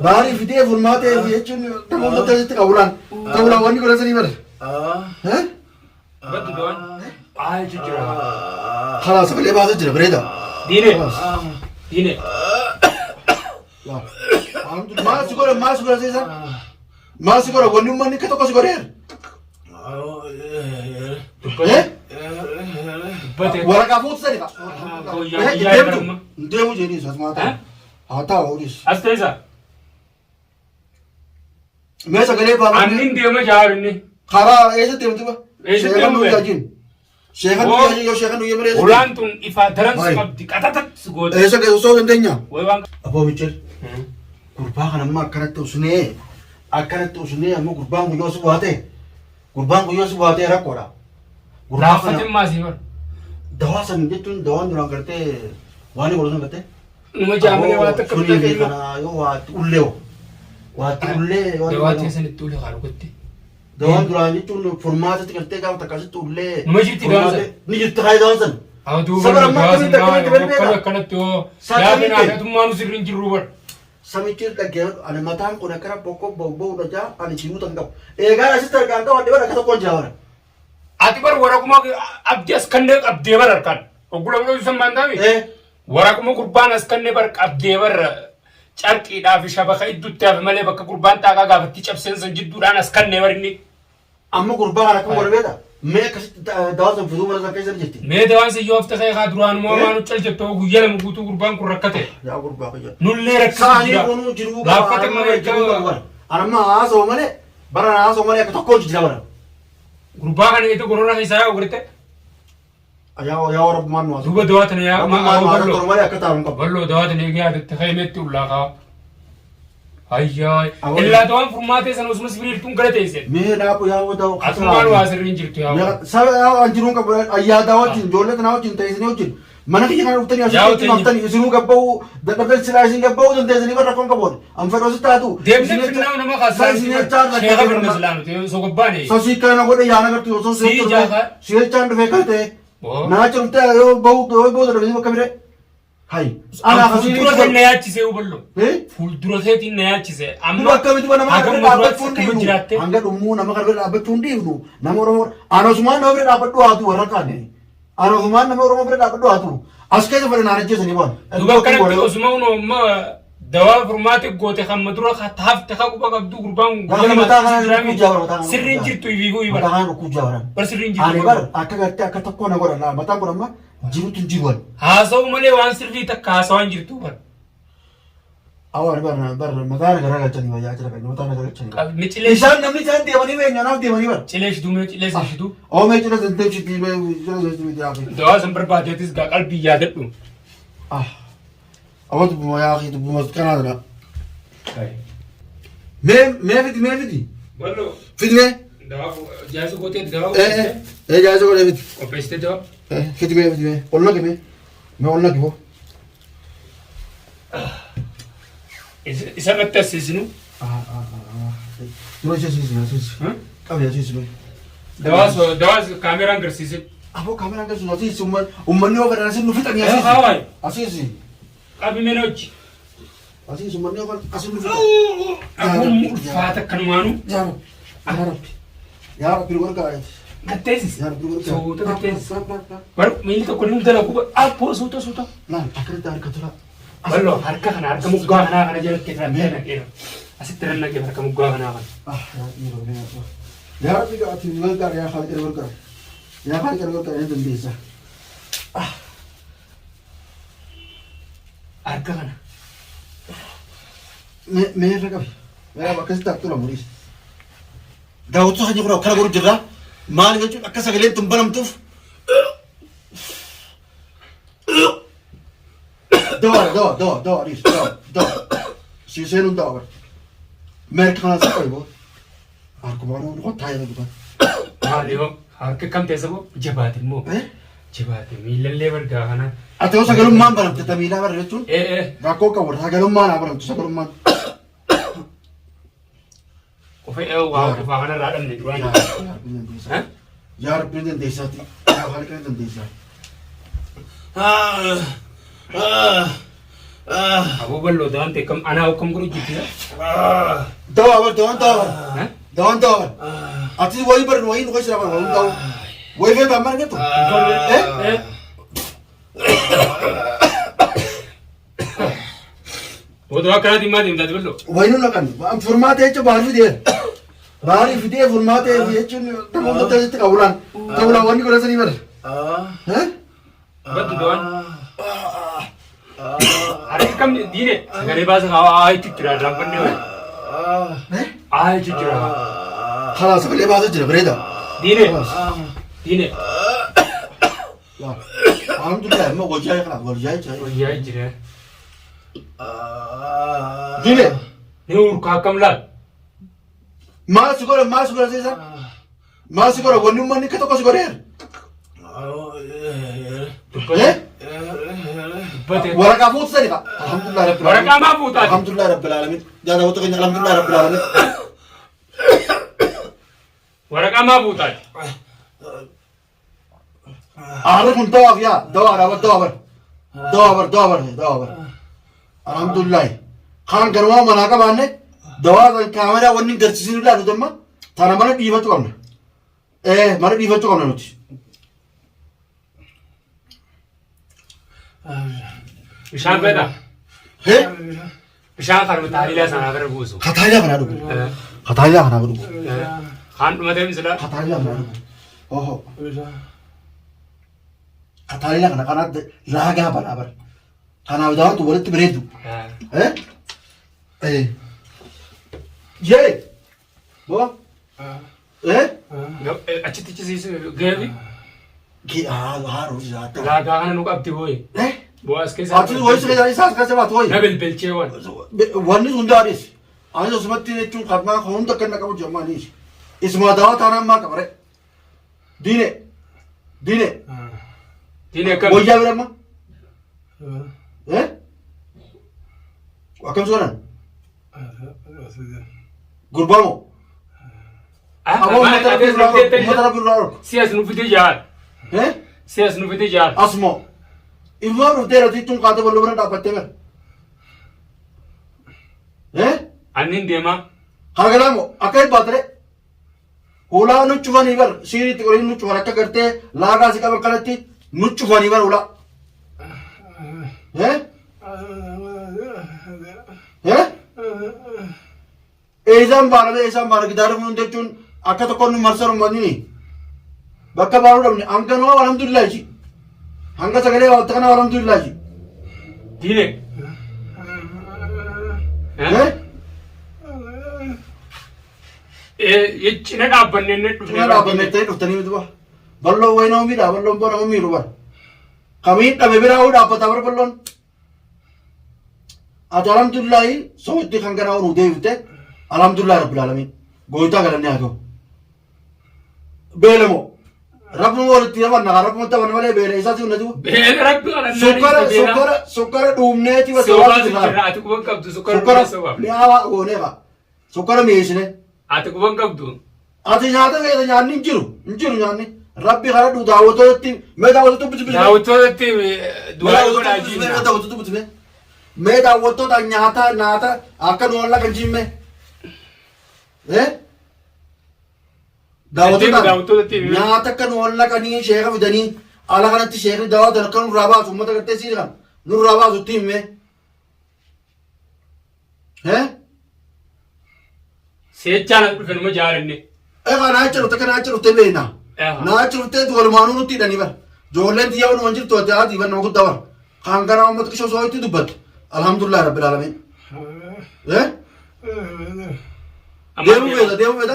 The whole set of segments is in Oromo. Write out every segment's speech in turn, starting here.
Maaliif fidee furmaatee jechuun namoota tajaajila qawulaan wanni godhatanii bara. Bakki doon jira. Karaa sagalee baasaa jira bareeda. Diine. Maal si godha seesan? Maal si godha wanni uummanni akka tokko si godheera? Waraqaa fuutu sadi fa'a. Deemu jedhanii asumaa ta'e. Haa ta'u olis. As teessa. Mee sagalee baasaa. Annin deema jaarinni. Karaa eessa deemtu ba? Eessa deemu bee? Sheekan nuyyaa yoo sheekan nuyyaa malee. Ulaan tun ifaa daran si qabdi qatatat si goota. Eessa osoo dandeenya? Waan. Aboo Michel. Gurbaa kana amma akkanatti usunee ammoo gurbaan guyyoo si bu'aatee. Gurbaan guyyoo si bu'aatee rakkoodha. Laafatin maasii bar. Dawaa san jechuun dawaan duraan gartee waan godhu sun gartee. Numa jaamanii waan takka biyya keenya. Kana yoo waatti ullee hoo. Waatti ullee. Dawaa teessanitti ullee haa dhugatte. Dawaan duraan jechuun furmaatatti gartee gaafa takkasitti ullee. Numa jirti dawaan san. Ni jirti haa dawaan san. Haa duuba dawaa san akkanatti yoo yaadni naagatummaa nu sirriin jirru bar. Samichir dhagee ani mataan kun akkana bokkoo bo'uudha jaa ani jiruuta hin qabu. Eegaan asitti argaan qabu adde bara akka tokkoon jaawara. Ati bar waraquma abdii as kanneen qabdee bar harkaan. Oggula buloo san maantaami. Waraquma gurbaan as kanneen bar qabdee bar carqiidhaa fi shabaka idduutti hafe malee bakka gurbaan xaaqaa gaafatti cabseen san jidduudhaan as kanneen bar inni. Amma gurbaan akkam godha beeta. Mee akkasitti dawaa san fiduu mana san keessa jirti. Mee dawaan san yoo hafte ka'ee haa duraan moo maanu cal jettoo guyyaa lama guutuu gurbaan kun rakkate. Yaa gurbaa fayyada. Nullee rakkisa jira. Saanii kunuu jiruu qaba. Laaffate malee jiruu. Anamma haasa'u malee bara haasa'u malee akka tokkoon jijjiira bara. Gurbaa kana itu corona keessa yaa ogurte. Yaa warabummaan nu haasa'u. Duuba dawaa tana yaa ballo. Malee akka taa'u hin qabu. Ballo dawaa tana eegee yaadatte ka'eemetti ullaaqa. Ayyaa. Illaa dawaan furmaatee sana osuma sibiiltuun gara teessee. Mee dhaabu yaa wadaa'u. Asumaan waa sirriin jirtu yaa. Saba yaa anjiruun qabu ayyaada wajjin ijoollee tanaa wajjin ta'isanii wajjin. Mana kiyya kana dhuftanii asitti haftanii isinuu gabba'uu dadhabee silaa isin gabba'uu dandeessanii barra foon qaboon. Anfedhoo si taatu. Deemnee finnaa nama kaasaa. Sheeka birna silaanu ta'e soo gobbaane. Sosii kana godhe yaana gartuu osoo si'eechaan dhufee kan ta'e. Naa cirtee yoo ba'uu dadhabee bakka biree. Hai. Ana fuuldura kan na yaachise huballo. Fuuldura keetiin na yaachise. Amma akkamitti nama kana dhaabbachuu hin dhiibnu. Hanga dhummuu nama kana dhaabbachuu hin dhiibnu. Nama Oromoo anosumaan nama bira dhaabbadhu haatu warra kaane. Anosumaan nama Oromoo bira dhaabbadhu haatu. As keessa fadhi naan ajjeesanii waan. Duuba kanatti osuma kun amma dawaa furmaate goote kan madura hafte haa quba qabdu gurbaan sirriin jirtu ibiiguu ibara. Mataa kana dhukkuu jaawaran. Bar sirriin jirtu. Ani bar akka gartee akka tokkoo na godhan mataan kun amma jirutu jiruwan. Haasa'u malee waan sirrii takka haasawaan jirtu bar. Awwaal bar mataan gara galchanii wayyaa jira kan mataan gara galchanii. Ni cilee. Isaan namni isaan deemanii beenyanaaf deemanii bar. Cilee shituu mee cilee shituu. Oomee cilee santeef shitii mee cilee shitii yaafi. Dawaa san barbaadeetis gaa qalbii yaadadhu. Awwaatu buma yaa akhi buma kanaa dira. Mee fiti. Wallo. Fiti mee. Dawaa jaayisa gootee dawaa. Jaayisa gootee fiti. Qopheessitee dawaa. Fiti mee. Onna kibee. Mee onna kiboo. Isa irratti asiisinu. Dura asiisinu. Qabee asiisinu. Dawaa kaameraan agarsiise. Aboo kaameraan agarsiisu asiisu uummanni yoo fedhan asiin nu fixanii asiisu. Hawaii. Asiisi. Qabi mee hojii. Asiisu uummanni yoo asiin nu fixan. Akuun ulfaata akkanumaanu. Yaa Rabbi. Yaa Rabbi nu gargaara. Gatteessis. Yaa Rabbi nu gargaara. Soota gatteessis. Bar miilli tokko ni dalagu appoo soota. Naan akkamitti harka tura. Ballo harka kana harka muggaa kanaa kana jalatti filannee naqeera. Asitti nan naqee harka muggaa kanaa kana. Yaa Rabbi gaati nu gargaara yaa Khaalid nu gargaara. Yaa Khaalid nu gargaara ni dandeessa. Harka kana. Mee irra qabi. Yaa akkasitti harka tura muriis. Daawwatu hajji kun akkana godhu jirra. Maal jechuun akka sagaleen tun banamtuuf. Dawa, Aris, dawa. Si seenuun dawa. Merk kanaan sa qabu. Harkumaan nu qotaa yoo dhufa. Maaliyo harka kam teessa boo jabaate immoo. Jabaate miilallee bargaa kana. Ati yoo sagalummaan baramte tamiilaa bara jechuun. Rakkoo qabu sagalummaan haa baramtu sagalummaan. Qofee waa kana irraa dhabne duraan. Yaa Rabbi dandeessaati. Yaa Khaalid dandeessaa. Abu ballo dan te kam ana hukum guru jiti. Dawa dawan dawan. Ati woi bar woi nukai sira bar woi daw. Woi fe bamar gitu. Wo to akara dimma dim dad ballo. Woi nu lakan. Am format hecho baru dia. Baru video format hecho tamu mata itu kaulan. Kaulan wani kau rasa ni bar. Batu doan. Hari kam dine gare bas ay chitra rampan ne. Ay chitra. Khalas gare bas chitra bereda. Dine. Alhamdulillah mau gojai kan gojai cai. Gojai chira. Dine. Ne ur ka kamla. Mas sugora sih san. Mas sugora wani mani kata kau sugora. Warga food tadi pak. Alhamdulillah rabbil alamin. Warga ma food tadi. Alhamdulillah rabbil alamin. Jangan waktu kena alhamdulillah rabbil alamin. Warga ma food tadi. Arif pun tawaf ya. Dawar. Alhamdulillah. Khan garwa mana ka banne. Dawar kamera warning garcisi dulu ada temma. Thana mana diva tu kamna. Mana diva tu kamna nuti. Bishan beda. Bishan karena tahlilah sana agar busu. Khatailah kana dulu. Khan madem sila. Khatailah kana dulu. Oh. Khatailah kana laga barabar. Kana udah tu boleh tu beredu. Ye. Bo. अच्छी चीज गए भी. कि harus jatuh. Laga kan nuk abdi boy. Boas ke Ati woi sekali dari sas kasih bat woi. Nabil belcewan. Wani sundaris. Ani तो समझते हैं चुन खात्मा खाऊं तक करना कब जमा नहीं. इसमें दावा थाना मार कमरे. Dine kan. Woi ya berapa? Wakam sekarang. Gurbamo. Abo mata pun Sias nu video jar. Sias nu video jar. Asmo. Ibu baru tera tu tuh kata belum pernah dapat temer. Anin dema. Hargalamu, akai batre. Hula nuccu fani bar, siri tikori nuccu haraka karte, laga sika berkalati, nuccu fani bar hula. Ezam bara gidar munde chun, akata konu marsar mani. Bakka baru damni, angkano alhamdulillah ji. Angka sagale waktu alhamdulillah ji. Dine. ये चिन्ह आपने ते उतनी में तो बल्लो वही ना उम्मीद बल्लो बोला उम्मीद रुबर कमी तब भी राहुल आप पता बर बल्लो आज अल्हम्दुलिल्लाह सोचते खंगरा और उदय होते अल्हम्दुलिल्लाह रब्बिल आलमीन गोइता करने आगो बेलमो रब मोर तीर वन नगर रब मत वन वाले बेले ऐसा क्यों नजू बेल रब सुकर डूबने थी बस सुकर ले आवा होने का सुकर मेश ने Ati kubang kabdu. Ati nyata kayak nyanyi injiru nyanyi. Rabbi karena du dawo to ti, me dawo to betul betul. Dawo to ti dua orang aja. Me dawo to betul. Me dawo to tak nyata akan orang kencing me. Dawo to ti. Nyata kan orang kan ini syekh vidani. Ala kan ti syekh dawo dan kan raba semua tak kerja sih kan. Nur raba tu me. Secana film में जा रहे ने नाचर उते लेना नाचर उते तो मानू नुती डनी बर जो ले दिया उन मंजिल तो त्या दीवन नौकु दवर खांगना मत किशो सोईती दुबत अल्हम्दुलिल्लाह रब्बिल आलमीन देव वेदा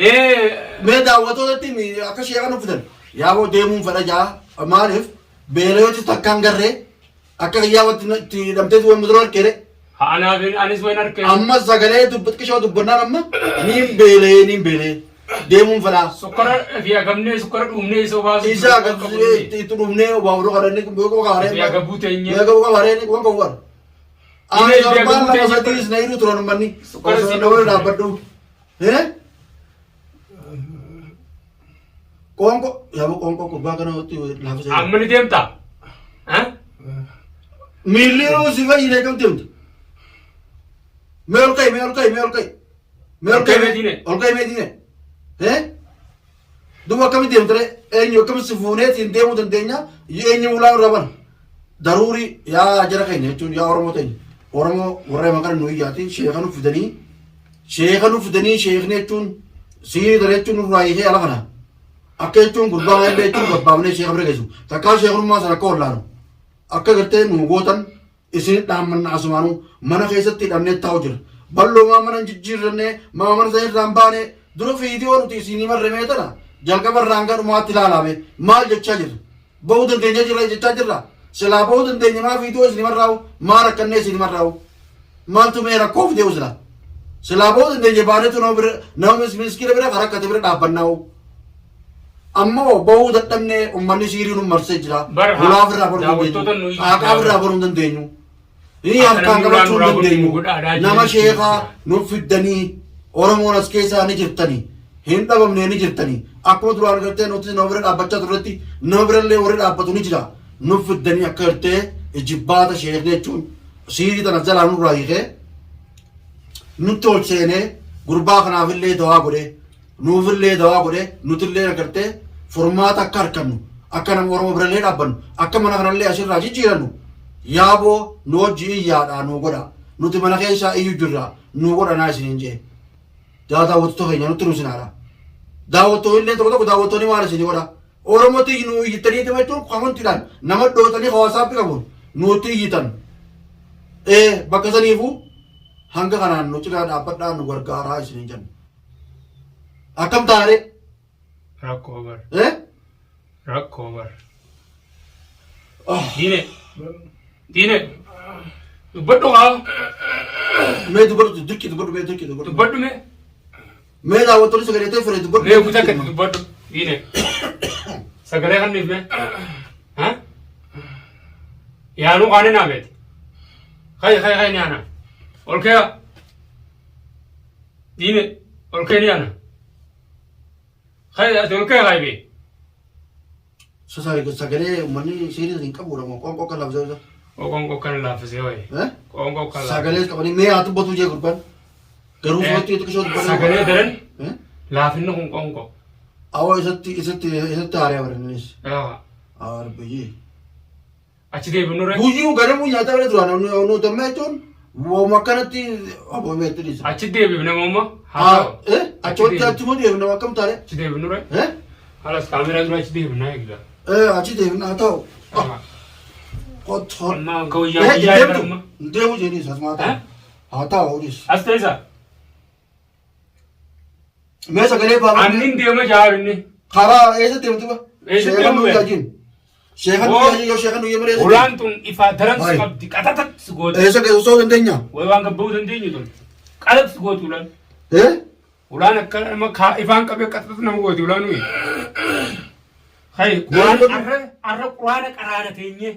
ने मैं दावतो दती मी आकाश यागा नुफदन या वो देमु फरा जा मारिफ बेले तो तक्कांगर रे अक्का यावत ती दमते तो मुद्रोर केरे Ana bin anis wainar ke. Amma sagale dubbat kisho dubbana amma nim bele demun fala. Sukar via gamne sukar umne so bas. Isa gamne itu umne wawro karane ko kare. Via gabute nye. Via gabu kare ni ko war. Ani normal la fasadis nahi ru turon manni. Sukar sinawar dabadu. Kongko ya bo kongko kurba kana hoti lafaz. Ammani demta. مليون سيفا يلكم تمت ملكي مدينة دوما كم تمت إني كم سفونات يندموا تندينا إني ولا ربنا ضروري يا جركين يجون يا أورمو ورا مكان نوي جاتي شيخانو فدني شيخني يجون سيد ريتون رايه على خنا أكيدون قربان اللي يجون قربانه شيخ بريجسو تكال شيخون ما سنكور لانو أكيد نوغوتن إسنت نام من أسمانو منا خيست تدمني تاوجر بلو ما من جيرني ما من زين رامبانه درو فيديو نتي سينما رميتنا جالك برانغر ما تلالامه مال جتشاجر بودن دنيا جرا جتشاجر سلا بودن دنيا ما فيديو سينما راو ما ركني سينما راو مال تو मेरा कोफ दे उसला سلا بودن دنيا बारे तो नवमिस मिस्किर बरे फरक कते बरे डाबनाओ अम्मो बहुत तमने उम्मनी सीरी नु मरसे जरा गुलाब राबर आकाब राबर उन्दन देनु ये हम कांगरा चुंदन देनु नमा शेखा नु फिदनी ओरमोनस केसा नि जितनी हिंदा बम ने नि जितनी अको दुरान करते नु नवरे बच्चा दुरती नवरे ले ओरे आपतु नि जरा नु फिदनी करते जिब्बात शेख ने चुन सीरी तना जला नु राई के नु तोल सेने गुरबा खना विले दवा गुरे नु विले दवा गुरे नु तिले करते फॉर्मात अक्कर कनु अक्कर हम ओरमो ब्रले डाबन अक्कर मना करले अशिर राजी जीरनु याबो नो जी यादा नो गोरा नु ते मना केसा इयु जुरा नु गोरा ना सिनजे दादा वत्तो है नु तुरु सिनारा दावतो इल्ले तो दावतो नि मार सिनी गोरा ओरमो ती नु इतनी ते मैं तो कमन तिलान नमत दो तनी खवासा पे कबो नु ती yitan bakasanifu hanga kanan नु चिला दापत नु वर्गारा सिनजन akam tare Rock over. eh Rock over. Dine. Batu ha? मैं तो बड़ो दुखी तो बड़ो Batu me? मैं दावत तो सगले ते फिर तो बड़ो मैं पूछा कर batu. Dine. सगले kan निफ में? हाँ? यानु खाने ना बैठ. खाई नहीं आना. और क्या? Dine. और क्या नहीं आना? खाई तो क्या खाई भी? सगले मनी सीरीज इनका बुरा मो कौन का लफ्ज़ है Kong kan lafaz ya weh. Kong kan lafaz. सगले का मनी मैं आते बतू जे कुर्बान करूँ सोचती तो कुछ और Sagale deren. Lafin no kong ko. आओ इज़त आ रहा है वरना इस Ya. और भाई Achi deh bener ya. बुझी हूँ घर में जाता है तो उन्होंने तो मैं तो वो मकान थी अब मैं तो नहीं Achi deh bener mama. हाँ अच्छा क्या तुम नहीं है ना मकान तारे Achi deh bener ya. Halas kamera dulu achi deh bener ya gila. अच्छा देखना था कौन Ma kau ya bener. दे मुझे नहीं सच माता आता हो जिस Asta isa. मैं सगले बाबा Anin dia mah jauh ini. खारा ऐसे तेरे तो ऐसे तेरे में शेखन नुयाजी जो शेखन नुया मेरे Ulan tun ifa daran sekap di kata tak segot. ऐसे कैसे सो गंदे न्या Wei wang kebu sendiri ni tun. Kalat segot ulan. Ulan akal emang kah ifa angkat kata tu nama got ulan ni. Hai, Quran arah Quran kerana tinya.